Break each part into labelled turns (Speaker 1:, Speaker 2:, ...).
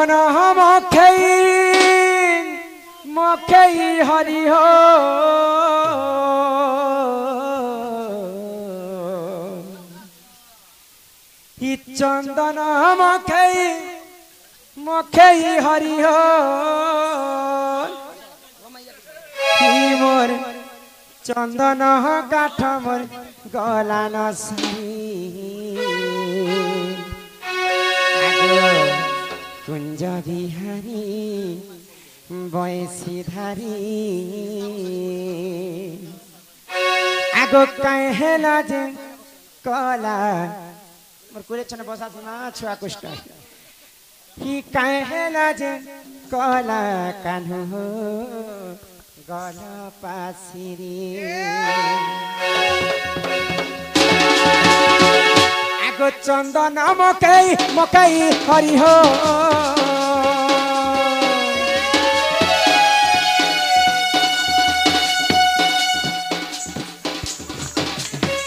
Speaker 1: चंदन मखई हरि हो ही चंदन मखई हरि हो ही मोर चंदन काठ मोर गला कुंज बिहारी बयसी धारी आगो कहेला जे कला मोर कुले छन बसा सुना छुआ कुष्ट ही कहेला जे कला कान्हु हो गल पासिरी आगो चंदन मकई हरि हो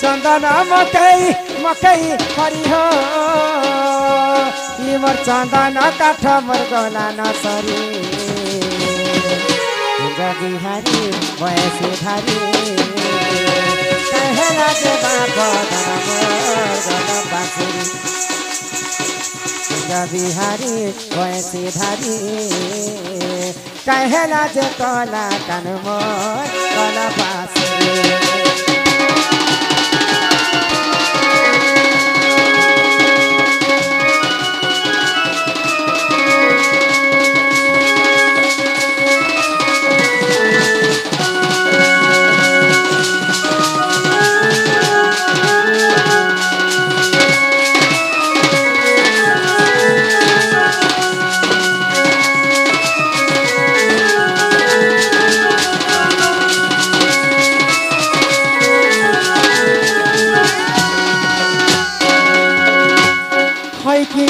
Speaker 1: चंदन मकई हरि हो मोर चंदन काठ मोर गला न सरी बिहारी बयसी धारी कहला जे बाबा बिहारी बयसी धारी कहला जे कला कान मोर कला बासुरी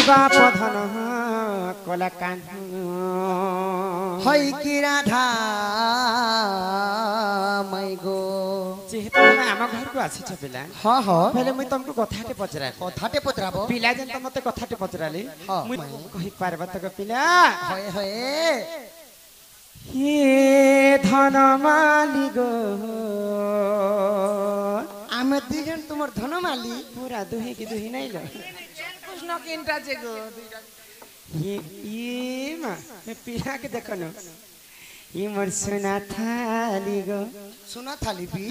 Speaker 1: बाप धन कला कान्हु
Speaker 2: है कि राधा मैगो
Speaker 1: जेहेतु आम घर को आसी पिला
Speaker 2: हाँ हाँ
Speaker 1: पहले मुई तुमको कथाटे
Speaker 2: पचराबो
Speaker 1: पिला जेन तो मते कथाटे पचराली मुई कहि पारबा तक पिला
Speaker 2: होए होए
Speaker 1: हे धन माली गो
Speaker 2: आमे दिजन तुमर धन माली
Speaker 1: पूरा दुही की दुही नहीं लो
Speaker 2: कृष्ण किनटा जे गो
Speaker 1: ये मां मैं पिला के देखनो ये मोर सुना थाली गो
Speaker 2: सुना थाली भी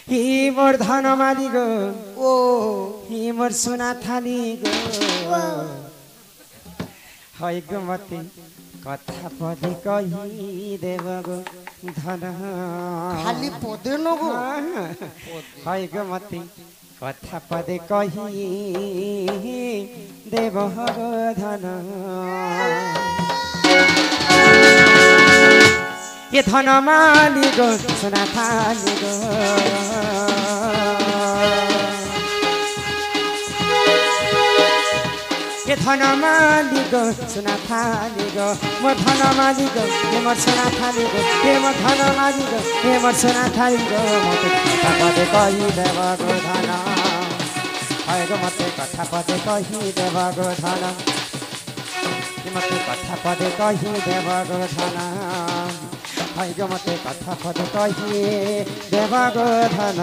Speaker 1: ही मोर धन माली गो
Speaker 2: ओ
Speaker 1: ही मोर सुना थाली गो हाय गो मते कथा पदे कही देव गो धन
Speaker 2: खाली पदे न गो
Speaker 1: हाय गो मते कथा पदे कही देव गो धन ये धन माली गो सुना थाली गो ये धन माली गो सुना थाली गो मोर धन माली गो ये मोर सुना थाली गो ये मोर धन माली गो ये मोर सुना थाली गो मते कथा पदे कही देव गो धन हाय गो मते कथा पदे कही देव गो धन मते कथा पदे कही देव गो धन हाय गो मते कथा पदे कही देव गो धन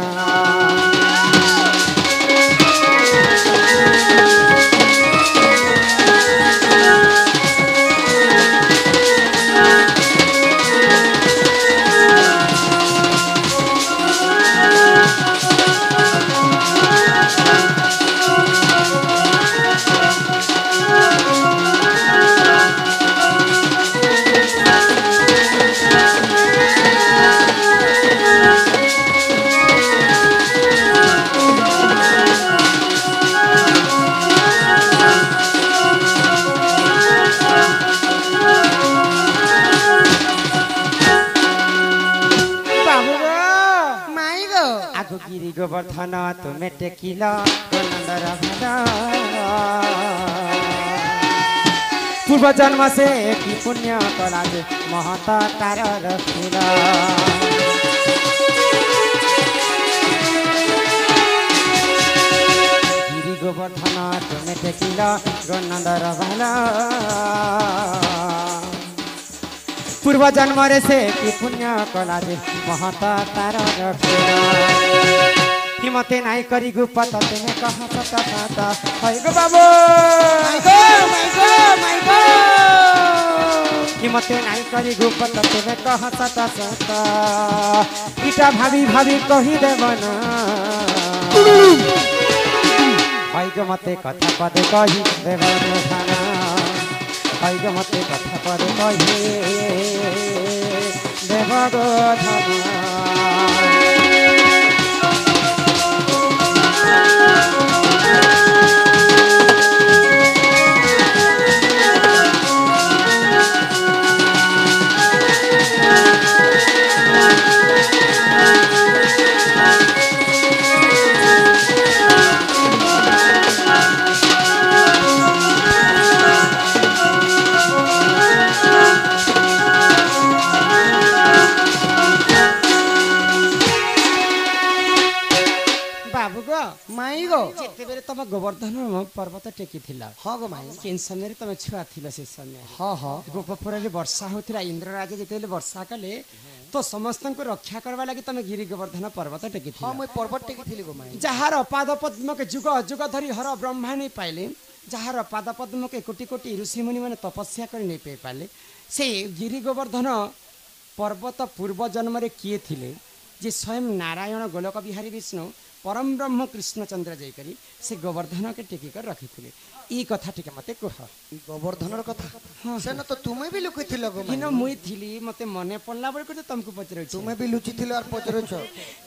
Speaker 1: गोवर्धन तुम्हें टेकिल नंदर पूर्व जन्म से कि पुण्य कला महत तार रखिल गिरी গোবর্ধন তুমি টেকিল গনন্দর ভালা पूर्व जन्म रे से कि पुण्य कला जे महत तार हिमते नाई करी गुपत तेने कह सत सत है गो बाबू हिमते नाई करी गुपत तेने कह सत सत इटा भाभी भाभी कही देवन है गो मते कथा पदे कही देवन थाना है गो मते कथा पदे कही देव गो तब गोवर्धन पर्वत टेकी हाँ गो माई कि समय तुम छुआ थी से समय हाँ हाँ गोपपुर वर्षा होता इंद्रराज जिते वर्षा कले तो समस्त को रक्षा करवा लगी तुम गिरी गोवर्धन पर्वत टेकी हाँ मुझे पर्वत टेकी गो माई जार पाद पद्म के जुग जुग धरी हर ब्रह्मा नहीं पाइले जार पाद पद्म के कोटि कोटि ऋषि मुनि मैंने तपस्या कर नहीं पाई पारे से गिरी गोवर्धन पर्वत पूर्व जन्म किए थे जे स्वयं नारायण गोलक बिहारी विष्णु परम ब्रह्म कृष्णचंद्र जाइकरी से गोवर्धन के टेकी कर रखी थे ई कथा टिके मते कह
Speaker 2: गोवर्धन कथा हाँ से न तो तुम्हें भी लुकी थिलो गो
Speaker 1: किन मुई थिली मते मने पड़ला बेर को तुमको पचरे
Speaker 2: तुम्हें भी लुचि थिलो और पचरे छ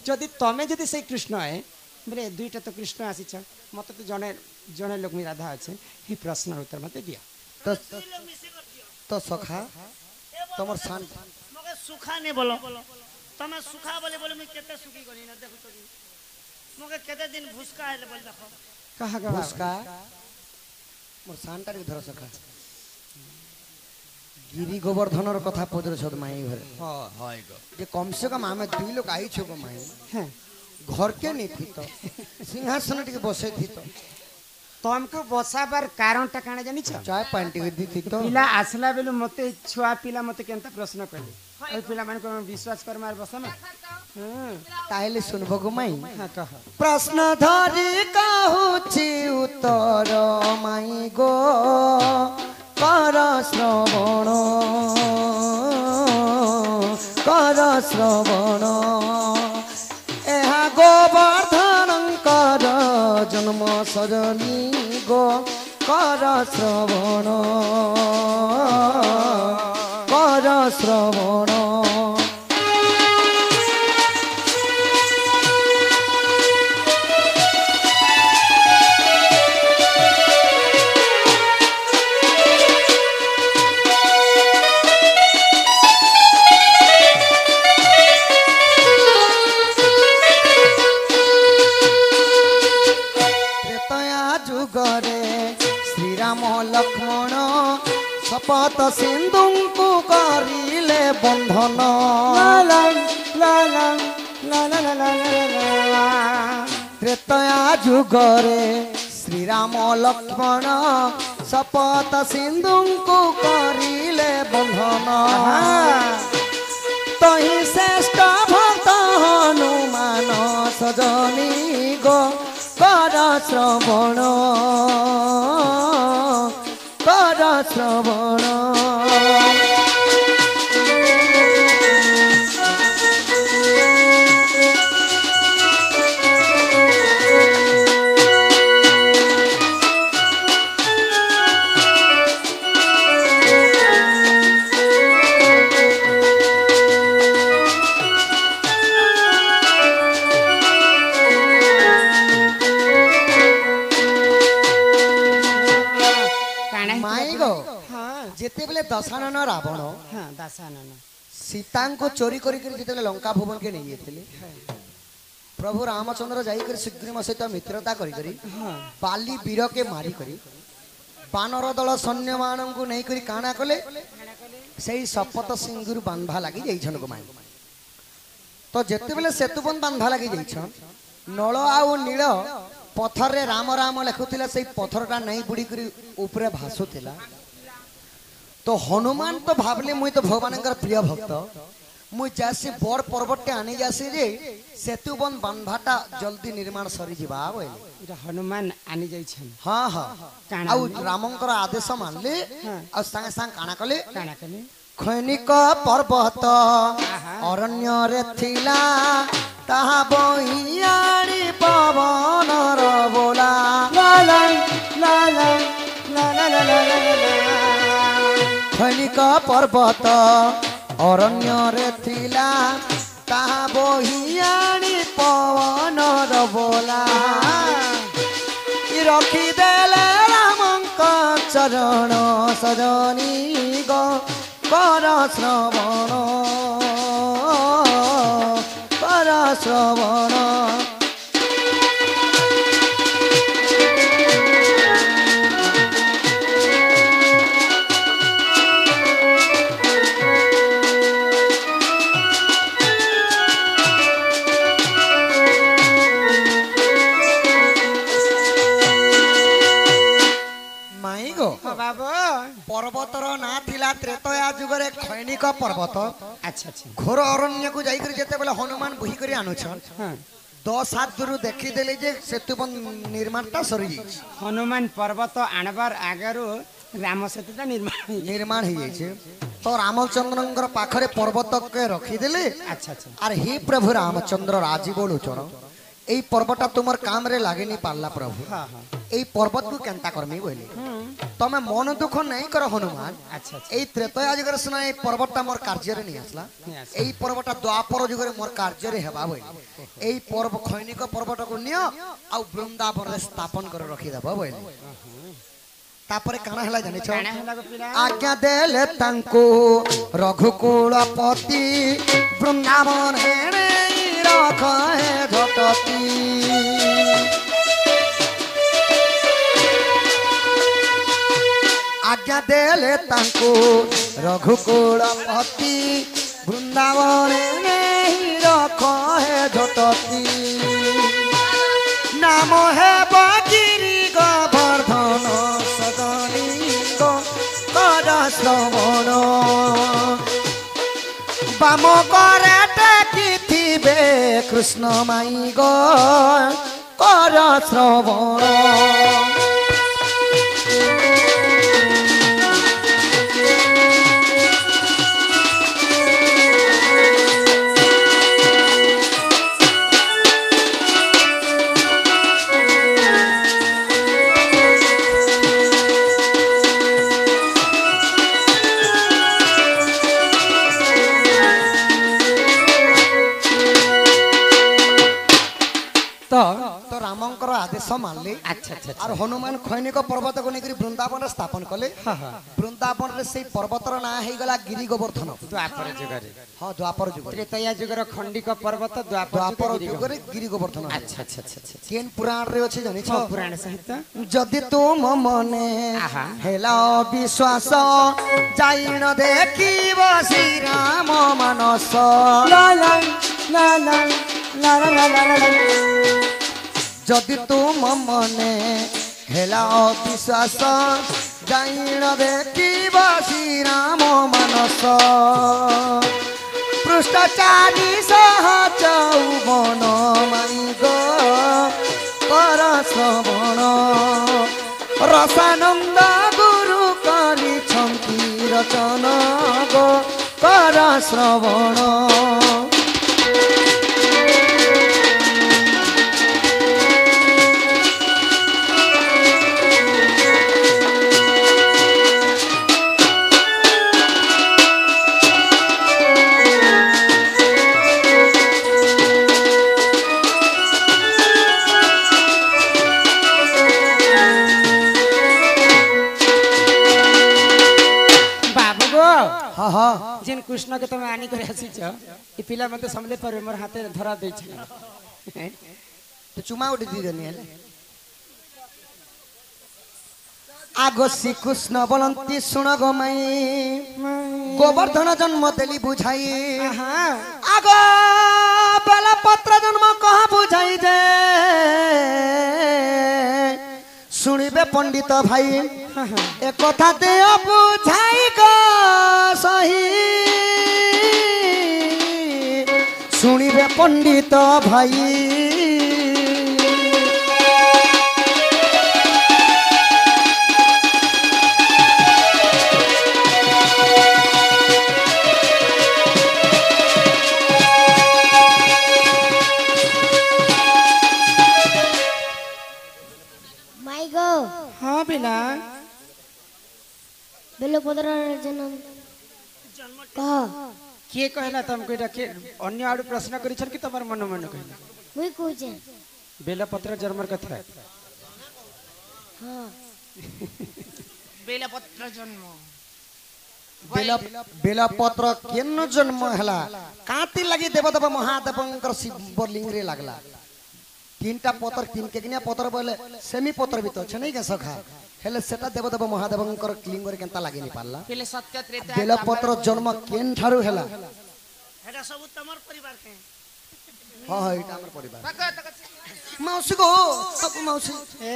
Speaker 1: जदी तमे जदी से कृष्ण है बोले दुईटा तो कृष्ण आसी छ मते तो जने जने लोक मी राधा আছে ही प्रश्न उत्तर मते दिया
Speaker 2: तो सखा तमर शान
Speaker 3: मगे सुखा ने बोलो तमे सुखा बोले बोले मैं केते सुखी गनी ना देखो तो मगे केते दिन भुसका है बोल देखो
Speaker 1: कहा गा
Speaker 2: भुसका मोर शानटा रे धर सखा गिरी गोवर्धनर कथा पदर छद माई घर हां हाय गो जे कम से कम हमें दुई लोग आई छो गो माई हैं घर के नहीं थी तो सिंहासन टिके बसे थी तो
Speaker 1: तुमको बसाबार कारण टा काने जानि छ
Speaker 2: चाय पानी दी थी तो
Speaker 1: पिला आसला बेलु मते छुआ पिला मते केनता प्रश्न करले ओइ पिला माने को विश्वास कर मार बसना हां
Speaker 2: ताहेले सुनबो गो माई
Speaker 1: हां कह
Speaker 2: प्रश्न धरि कहूची उत्तर माई गो कर श्रवण एहा गोवर्धनंकर जन्म सजनी गो कर श्रवण लक्ष्मण शपथ सिंधु को करिले बंधन त्रेतया जुगरे श्री राम लक्ष्मण शपथ सिंधु को करिले बंधन तही श्रेष्ठ भक्त हनुमान सजनी गो कर श्रवण दशानन रावण
Speaker 1: हाँ दशानन
Speaker 2: सीता को चोरी करके लंका भुवन के नहीं थे प्रभु रामचंद्र जाकर सुग्रीव सहित मित्रता करी बाली वीर के मारी करी बानर दल सैन्य मान को नहीं करी काना कले से शपथ सिंगुर बांधा लगी जाइछन गो माई तो जेते बेले सेतुबंध बांधा लगी जाइछन नल आउ नील पथर रे राम राम लिखुला से पथरटा नहीं बुड़ी करी ऊपर भासुला तो हनुमान तो भावले मुई तो भगवान प्रिय भक्त मुई जासी बड़ पर्वतटे आनी जासी जे सेतु बन बांधाटा जल्दी निर्माण सरी जीवा बोले
Speaker 1: इटा हनुमान आनी जाई छन
Speaker 2: हाँ हाँ
Speaker 1: काना
Speaker 2: आउ रामंकर आदेश मानले आ संगे संग काना कले
Speaker 1: काना कने
Speaker 2: खैनिक पर्वत अरण्य रे थिला ताहा बहियाणी पवन र बोला
Speaker 1: ला ला ला ला ला ला ला ला ला
Speaker 2: खैनिक पर्वत अरण्य रे थिला ताहा बहियाणी पवन र बोला रखी देले रामंक चरण सजनी गो कर श्रवण कर श्रवण माई गो
Speaker 1: बाबू
Speaker 2: पर्वतर ना थिला त्रेतया जुगरे खैनिक पर्वत
Speaker 1: अच्छा अच्छा
Speaker 2: घोर अरण्य को जाइकर जेते बेले हनुमान बोही करी आनुछन
Speaker 1: हाँ
Speaker 2: 10 हाथ दूर देखी देले जे सेतुबन निर्माणटा सरी जाइछ
Speaker 1: हनुमान पर्वत आणबार आगरु राम सेतुटा
Speaker 2: निर्माण हो जाइछ तो रामचंद्रंकर पाखरे पर्वत के रखी देले
Speaker 1: अच्छा अच्छा
Speaker 2: आर हे प्रभु रामचंद्र राजीव लोचन एई पर्वतटा तुमर काम रे लागे नी पारला प्रभु
Speaker 1: हाँ हाँ
Speaker 2: एई पर्वत को केनता करमी बोले तमे मन दुख नहीं कर हनुमान
Speaker 1: अच्छा अच्छा
Speaker 2: एई त्रेतया जुगरे सुना एई पर्वतटा मोर कार्य रे नी आसला एई पर्वतटा द्वापर जुगरे मोर कार्य रे हेबा बोले एई पर्व खैनिक पर्वत को नियो आ वृंदावन रे स्थापन कर रखी देबो बोले तापरे काना हला जानि छ
Speaker 1: काना हला पिला
Speaker 2: आज्ञा देले तांको रघुकुलपति वृंदावन हेणे रख हे झटती आज्ञा देले तांको रघुकुलपति वृंदावन हेणे रख हे झटती नाम है बगिरी गोवर्धन सदनी गो कर श्रवण बाम करे टेकिथिबे कृष्ण माई गो कर श्रवण तो रामंकर आदेश मानले
Speaker 1: अच्छा अच्छा
Speaker 2: और हनुमान खैनिक पर्वत को लेकर वृंदावन स्थापन कले वृंदावन रे से पर्वतर ना हे गला गिरि गोवर्धन
Speaker 1: द्वापर जुगरे
Speaker 2: हां द्वापर जुग
Speaker 1: त्रेतया जुगर खंडिक पर्वत
Speaker 2: द्वापर जुग रे गिरि गोवर्धन
Speaker 1: अच्छा अच्छा अच्छा
Speaker 2: केन पुराण रे अछि जानि छ
Speaker 1: पुराण साहित्य
Speaker 2: जदि तुम मने हेला विश्वास जाइन देखिब श्री राम मानस
Speaker 1: ला ला ला ला ला ला ला ला
Speaker 2: जदि तुम मने हेला विश्वास जाइन देखिब श्री राम मानस पृष्ठचारी सह चौवन माई गो कर श्रवण रसानंद गुरु करी छंती रचन गो कर श्रवण हाँ हाँ
Speaker 1: जिन कृष्ण के तुम आनी कर आसी छ ई पिला मते समले पर मोर हाथे धरा दे छ
Speaker 2: तो चुमा उठी दी देनी है आगो श्री कृष्ण बोलंती सुन गो माई गोवर्धन जन्म देली बुझाई आगो बेला पत्र जन्म कहा बुझाई जे शुणिबे पंडित भाई एक कथा दे बुझाई ग सही शुणिबे पंडित भाई
Speaker 1: हाँ बिना
Speaker 4: बेलपत्र जन्म कह
Speaker 1: किए कहला तुमको एटा के अन्य आडू प्रश्न करिछन कि तमर मन मन कहला
Speaker 4: मुई कहूचे
Speaker 1: बेलपत्र जन्मर कथा
Speaker 4: हां
Speaker 5: बेलपत्र जन्म
Speaker 2: बेलपत्र केन जन्म हला काती लगी देवदेव महादेवंकर शिवलिंग रे लागला तीनटा पत्र तीन केकनिया पत्र बोले सेमी पत्र भी तो छ नहीं के सखा हेले सेटा देवदेव महादेवंकर लिंग रे केनता लागि नि पाला
Speaker 5: पहले सत्य त्रेता
Speaker 2: बेलपत्र जन्म केन ठारू हला
Speaker 3: हेटा सब तमर परिवार के
Speaker 2: हां हां इटा हमर परिवार मौसी को सब मौसी
Speaker 1: ए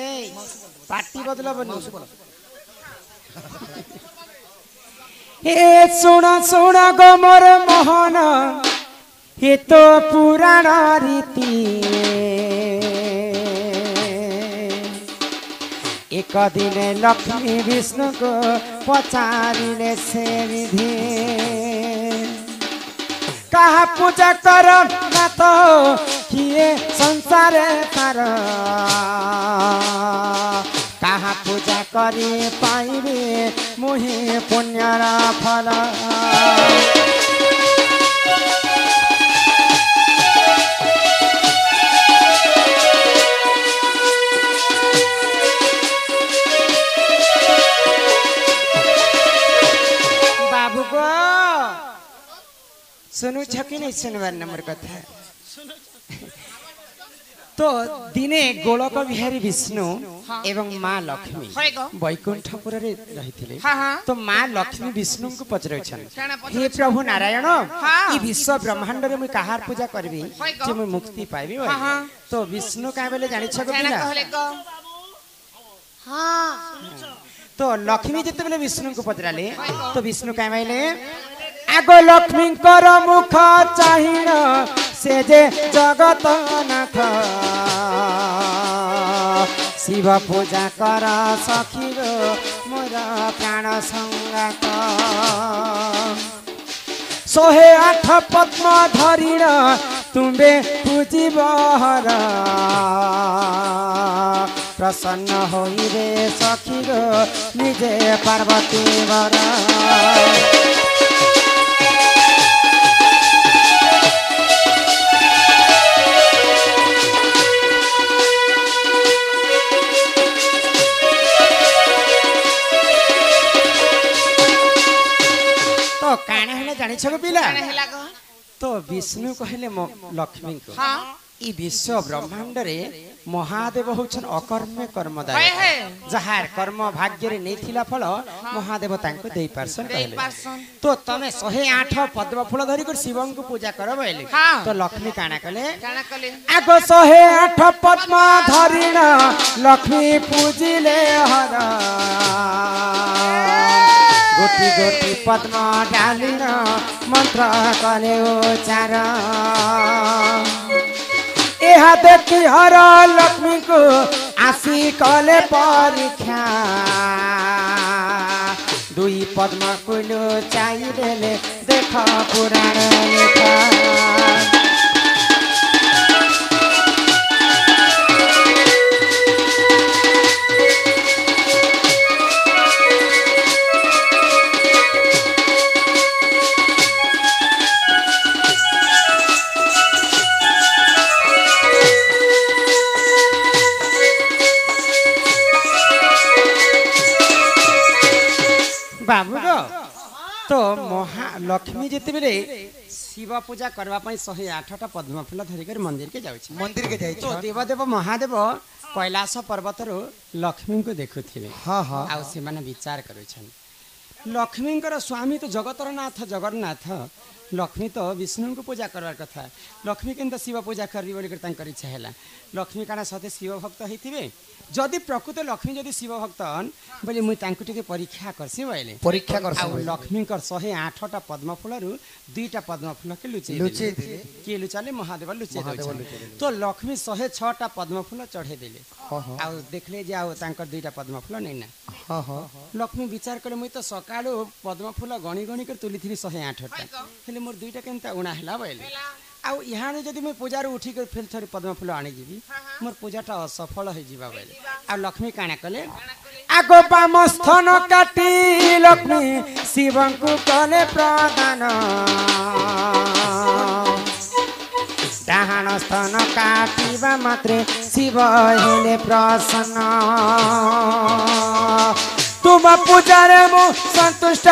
Speaker 1: पार्टी बदला बनी
Speaker 2: मौसी बोला
Speaker 1: ए सुना सुना गो मोर मोहन ये तो पुराण रीति एक दिन लक्ष्मी विष्णु को पचारिले से विधि कहा पूजा कर ना तो किए संसार तार कहा पूजा करी पाइबे मुहि पुण्यर फल बाबू को सुनु छकी नहीं सुनवार नंबर कथा तो दिने गोलक बिहारी विष्णु एवं माँ लक्ष्मी वैकुंठपुर रे रहिथिले तो माँ लक्ष्मी विष्णु को पचरछन हे प्रभु नारायण ई विश्व ब्रह्मांड रे मु कहार पूजा करबी जे मु मुक्ति पाइबी तो विष्णु का बेले जानि छ बिना
Speaker 4: हां
Speaker 1: तो लक्ष्मी जिते बेले विष्णु को पचराले तो विष्णु का बेले आगो लक्ष्मी कर मुख चाहिन से जे जगत नाथ शिव पूजा कर सखी मोर प्राण संगात 108 पद्म धरिण तुम्बे पूजिब हर प्रसन्न होई रे सखी निजे पार्वती वर तो काना हेले जानि छको पिला तो विष्णु कहले लक्ष्मी को ई विश्व ब्रह्मांड रे महादेव होछन अकर्म कर्मदाय जहार कर्म भाग्य रे नै थिला फल महादेव तांको देई पारसन कहले तो तमे 108 पद्म फूल धरि कर शिवं को पूजा कर बोले तो लक्ष्मी काना कले आगो 108 पद्म धरिण लक्ष्मी पूजिले हर गोटी गोटी पद्म डालिन मंत्र कले उच्चार एहा देखी हर लक्ष्मी को आसी कले परीक्षा दुई पद्म कुलो चाहिए देख पुराण लेखा बाबू तो महालक्ष्मी जिते बेले शिव पूजा करबा पई 108टा पद्म फूल धरि कर मंदिर के जाउछि तो देवदेव महादेव कैलाश पर्वत रो लक्ष्मी को देखुथिले हां हां आ से माने विचार करै छन लक्ष्मी स्वामी तो जगतर नाथ जगन्नाथ लक्ष्मी तो विष्णु को पूजा करवार कथा लक्ष्मी के शिव पूजा करी बोली इच्छा है लक्ष्मी काना सते शिव भक्त होते जदि प्रकृत लक्ष्मी जदि शिव भक्त हन बोले मुझे परीक्षा करसी बोले
Speaker 2: परीक्षा कर
Speaker 1: लक्ष्मी 108टा पद्म फूल 2टा पद्म फूल के लुचे किए लुचाले महादेव लुचे तो लक्ष्मी 106टा पद्म फूल चढ़े देले आ देखले जे आ 2टा पद्म फूल नहीं ना लक्ष्मी विचार करे मुई तो सकाळो पद्म फूल गणी गणी कर तुली थी 108टा हेले मोर 2टा केनता उणा हला बोले आउ यहाँ जदि मैं पूजार उठिक फिर थोड़ी पद्म फूल आनीजी मोर पूजाटा असफल हो जावा बोले आ लक्ष्मी काना कले आगो बाम स्थान काटी लक्ष्मी शिव को कले प्रदान डाहाण स्थान काटिबा मात्रे शिव हेले प्रसन्न तुम पूजारे मु संतुष्ट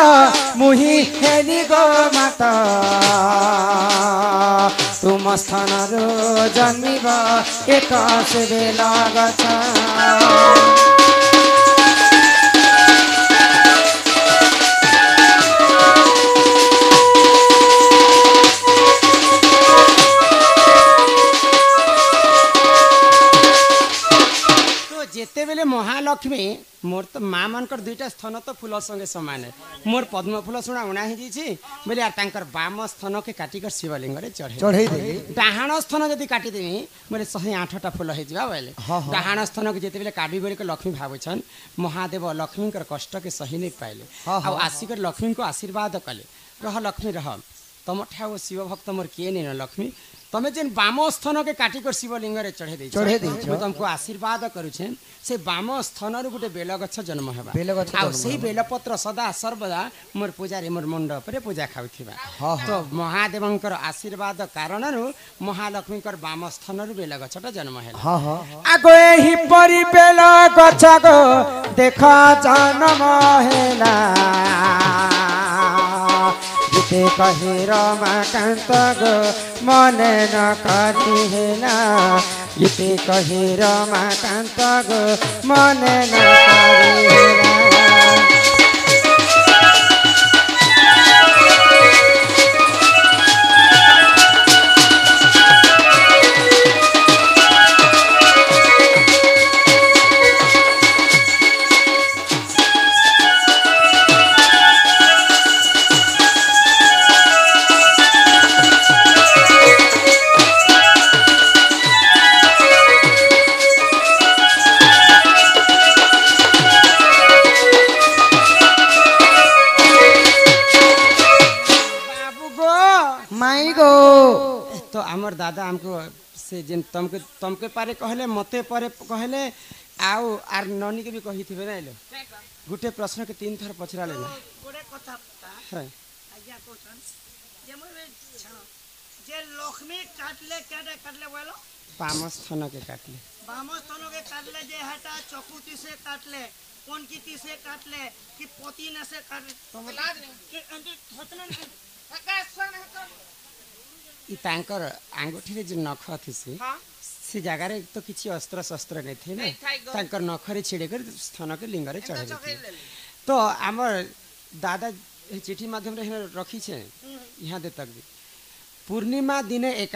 Speaker 1: मुहि हेली गो माता तुम स्थान जन्मिब एक बेला गछ जेते बेले महालक्ष्मी मोर तो माँ मानकर 2टा स्थान तो फूल संगे समान है मोर पद्म फूल शुणा उणा ही बोले यार तांकर बाम स्थान के काटिकर शिवलिंग रे चढ़े डाहाण स्थान जदि काटिदेमी बोले 108टा फूल हो बोले डाहाण स्थान के जेते बेले काटी बोले लक्ष्मी भावुछन महादेव लक्ष्मी कष्ट के सही नहीं पाइले आ आसिकर लक्ष्मी को आशीर्वाद कले रह लक्ष्मी रह तुम ठाव शिव भक्त मोर किए नहीं न लक्ष्मी तमें जेन बाम स्थान के काटिकर शिवलिंग रे चढ़े तुमको आशीर्वाद करुछे से बाम स्थान गोटे बेल गछ जन्म है से बेलपत्र सदा सर्वदा मोर पूजारी मोर मंडप रे पूजा खाउथिबा तो महादेवंकर आशीर्वाद कारण महालक्ष्मी बाम स्थान बेल गछटा जन्म है आगो एही परि बेल गछ गो देख जन्म हेला जिते कहे रमाकांत गो मने न करी हेला जिते कहे रमाकांत गो मने न करी हेला तो आमर दादा हमको से जेन तमके पारे कहले मते पारे कहले आउ आर ननी के भी कही थिबे ना लो गुटे प्रश्न के 3 थर पछरा लेना
Speaker 3: गोटे कथा पता
Speaker 1: है
Speaker 3: आज्ञा कोछन जे मोरे जे लक्ष्मी काटले बोलो
Speaker 1: बामस्थान के काटले
Speaker 3: के काटले जे हटा चकुती से काटले कौन की से काटले कि पोती न से काटले तो के अंदर होतन
Speaker 1: ई तांकर आंगुठी रे जे नख थिसे से जगह रे तो किछि अस्त्र शस्त्र नहीं थे ना तांकर नख रे छिड़े कर स्थान के लिंग रे चढ़े देते तो हमर दादा चिट्ठी माध्यम रे रखी छे यहाँ दे तक पूर्णिमा दिने एका